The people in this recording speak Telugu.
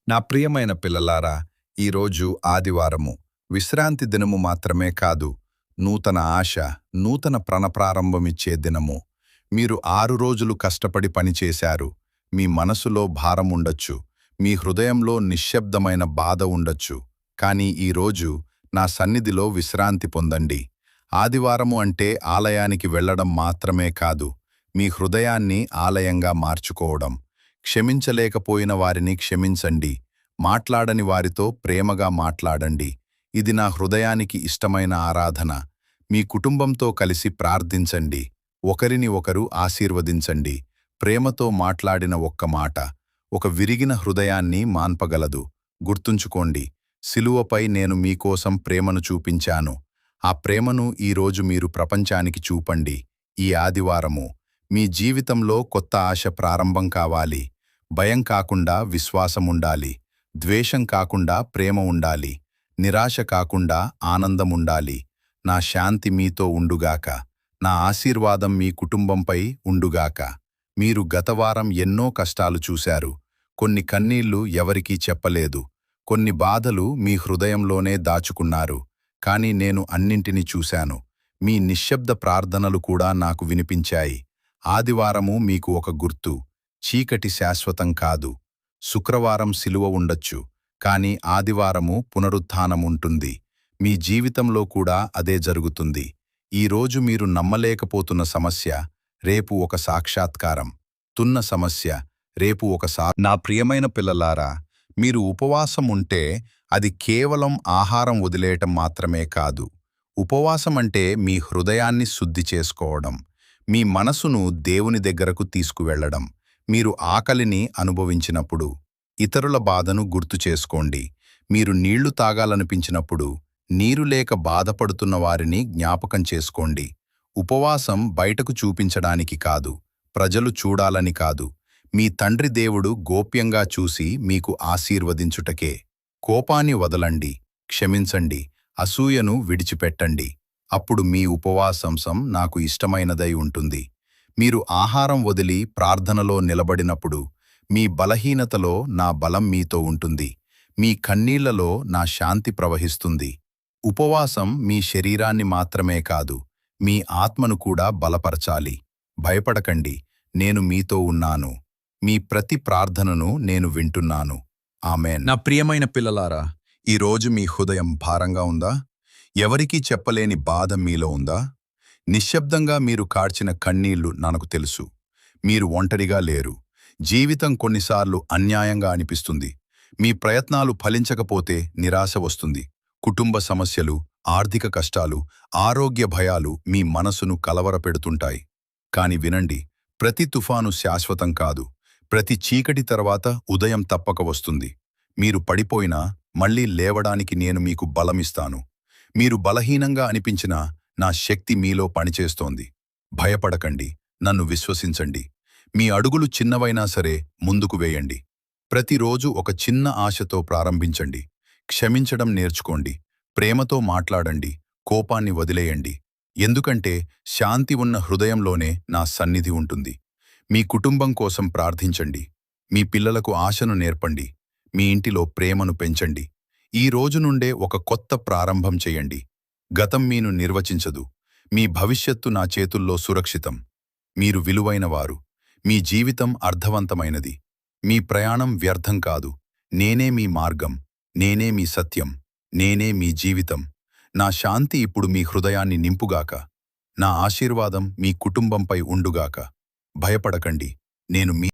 నా ప్రియమైన పిల్లలారా, ఈరోజు ఆదివారము విశ్రాంతి దినము మాత్రమే కాదు, నూతన ఆశ, నూతన ప్రారంభమిచ్చే దినము. మీరు 6 రోజులు కష్టపడి పనిచేశారు. మీ మనసులో భారం ఉండొచ్చు, మీ హృదయంలో నిశ్శబ్దమైన బాధ ఉండొచ్చు. కానీ ఈరోజు నా సన్నిధిలో విశ్రాంతి పొందండి. ఆదివారము అంటే ఆలయానికి వెళ్ళడం మాత్రమే కాదు, మీ హృదయాన్ని ఆలయంగా మార్చుకోవడం. క్షమించలేకపోయిన వారిని క్షమించండి, మాట్లాడని వారితో ప్రేమగా మాట్లాడండి. ఇది నా హృదయానికి ఇష్టమైన ఆరాధన. మీ కుటుంబంతో కలిసి ప్రార్థించండి, ఒకరిని ఒకరు ఆశీర్వదించండి. ప్రేమతో మాట్లాడిన ఒక్క మాట ఒక విరిగిన హృదయాన్ని మాన్పగలదు. గుర్తుంచుకోండి, సిలువపై నేను మీకోసం ప్రేమను చూపించాను. ఆ ప్రేమను ఈరోజు మీరు ప్రపంచానికి చూపండి. ఈ ఆదివారము మీ జీవితంలో కొత్త ఆశ ప్రారంభం కావాలి. భయం కాకుండా విశ్వాసం ఉండాలి, ద్వేషం కాకుండా ప్రేమ ఉండాలి, నిరాశ కాకుండా ఆనందం ఉండాలి. నా శాంతి మీతో ఉండుగాక, నా ఆశీర్వాదం మీ కుటుంబంపై ఉండుగాక. మీరు గతవారం ఎన్నో కష్టాలు చూశారు. కొన్ని కన్నీళ్లు ఎవరికీ చెప్పలేదు, కొన్ని బాధలు మీ హృదయంలోనే దాచుకున్నారు. కానీ నేను అన్నింటినీ చూశాను. మీ నిశ్శబ్ద ప్రార్థనలు కూడా నాకు వినిపించాయి. ఆదివారము మీకు ఒక గుర్తు. చీకటి శాశ్వతం కాదు. శుక్రవారం సిలువ ఉండొచ్చు, కానీ ఆదివారము పునరుత్థానం ఉంటుంది. మీ జీవితంలో కూడా అదే జరుగుతుంది. ఈరోజు మీరు నమ్మలేకపోతున్న సమస్య రేపు ఒక సాక్షాత్కారం. తున్న సమస్య రేపు నా ప్రియమైన పిల్లలారా, మీరు ఉపవాసం ఉంటే అది కేవలం ఆహారం వదిలేయటం మాత్రమే కాదు. ఉపవాసం అంటే మీ హృదయాన్ని శుద్ధి చేసుకోవడం, మీ మనసును దేవుని దగ్గరకు తీసుకువెళ్లడం. మీరు ఆకలిని అనుభవించినప్పుడు ఇతరుల బాధను గుర్తు చేసుకోండి. మీరు నీళ్లు తాగాలనిపించినప్పుడు నీరు లేక బాధపడుతున్న వారిని జ్ఞాపకం చేసుకోండి. ఉపవాసం బయటకు చూపించడానికి కాదు, ప్రజలు చూడాలని కాదు, మీ తండ్రి దేవుడు గోప్యంగా చూసి మీకు ఆశీర్వదించుటకే. కోపాన్ని వదలండి, క్షమించండి, అసూయను విడిచిపెట్టండి. అప్పుడు మీ ఉపవాసం నాకు ఇష్టమైనదై ఉంటుంది. మీరు ఆహారం వదిలి ప్రార్థనలో నిలబడినప్పుడు మీ బలహీనతలో నా బలం మీతో ఉంటుంది, మీ కన్నీళ్లలో నా శాంతి ప్రవహిస్తుంది. ఉపవాసం మీ శరీరాన్ని మాత్రమే కాదు, మీ ఆత్మను కూడా బలపరచాలి. భయపడకండి, నేను మీతో ఉన్నాను. మీ ప్రతి ప్రార్థనను నేను వింటున్నాను. ఆమేన్. నా ప్రియమైన పిల్లలారా, ఈరోజు మీ హృదయం భారంగా ఉందా? ఎవరికీ చెప్పలేని బాధ మీలో ఉందా? నిశ్శబ్దంగా మీరు కార్చిన కన్నీళ్లు నాకు తెలుసు. మీరు ఒంటరిగా లేరు. జీవితం కొన్నిసార్లు అన్యాయంగా అనిపిస్తుంది. మీ ప్రయత్నాలు ఫలించకపోతే నిరాశ వస్తుంది. కుటుంబ సమస్యలు, ఆర్థిక కష్టాలు, ఆరోగ్య భయాలు మీ మనసును కలవరపెడుతుంటాయి. కాని వినండి, ప్రతి తుఫాను శాశ్వతం కాదు. ప్రతి చీకటి తర్వాత ఉదయం తప్పక వస్తుంది. మీరు పడిపోయినా మళ్లీ లేవడానికి నేను మీకు బలమిస్తాను. మీరు బలహీనంగా అనిపించినా నా శక్తి మీలో పనిచేస్తోంది. భయపడకండి, నన్ను విశ్వసించండి. మీ అడుగులు చిన్నవైనా సరే ముందుకు వేయండి. ప్రతిరోజు ఒక చిన్న ఆశతో ప్రారంభించండి. క్షమించడం నేర్చుకోండి, ప్రేమతో మాట్లాడండి, కోపాన్ని వదిలేయండి. ఎందుకంటే శాంతి ఉన్న హృదయంలోనే నా సన్నిధి ఉంటుంది. మీ కుటుంబం కోసం ప్రార్థించండి. మీ పిల్లలకు ఆశను నేర్పండి. మీ ఇంటిలో ప్రేమను పెంచండి. ఈ రోజు నుండే ఒక కొత్త ప్రారంభం చేయండి. గతం మీను నిర్వచించదు. మీ భవిష్యత్తు నా చేతుల్లో సురక్షితం. మీరు విలువైనవారు. మీ జీవితం అర్థవంతమైనది. మీ ప్రయాణం వ్యర్థం కాదు. నేనే మీ మార్గం, నేనే మీ సత్యం, నేనే మీ జీవితం. నా శాంతి ఇప్పుడు మీ హృదయాన్ని నింపుగాక. నా ఆశీర్వాదం మీ కుటుంబంపై ఉండుగాక. భయపడకండి, నేను మీ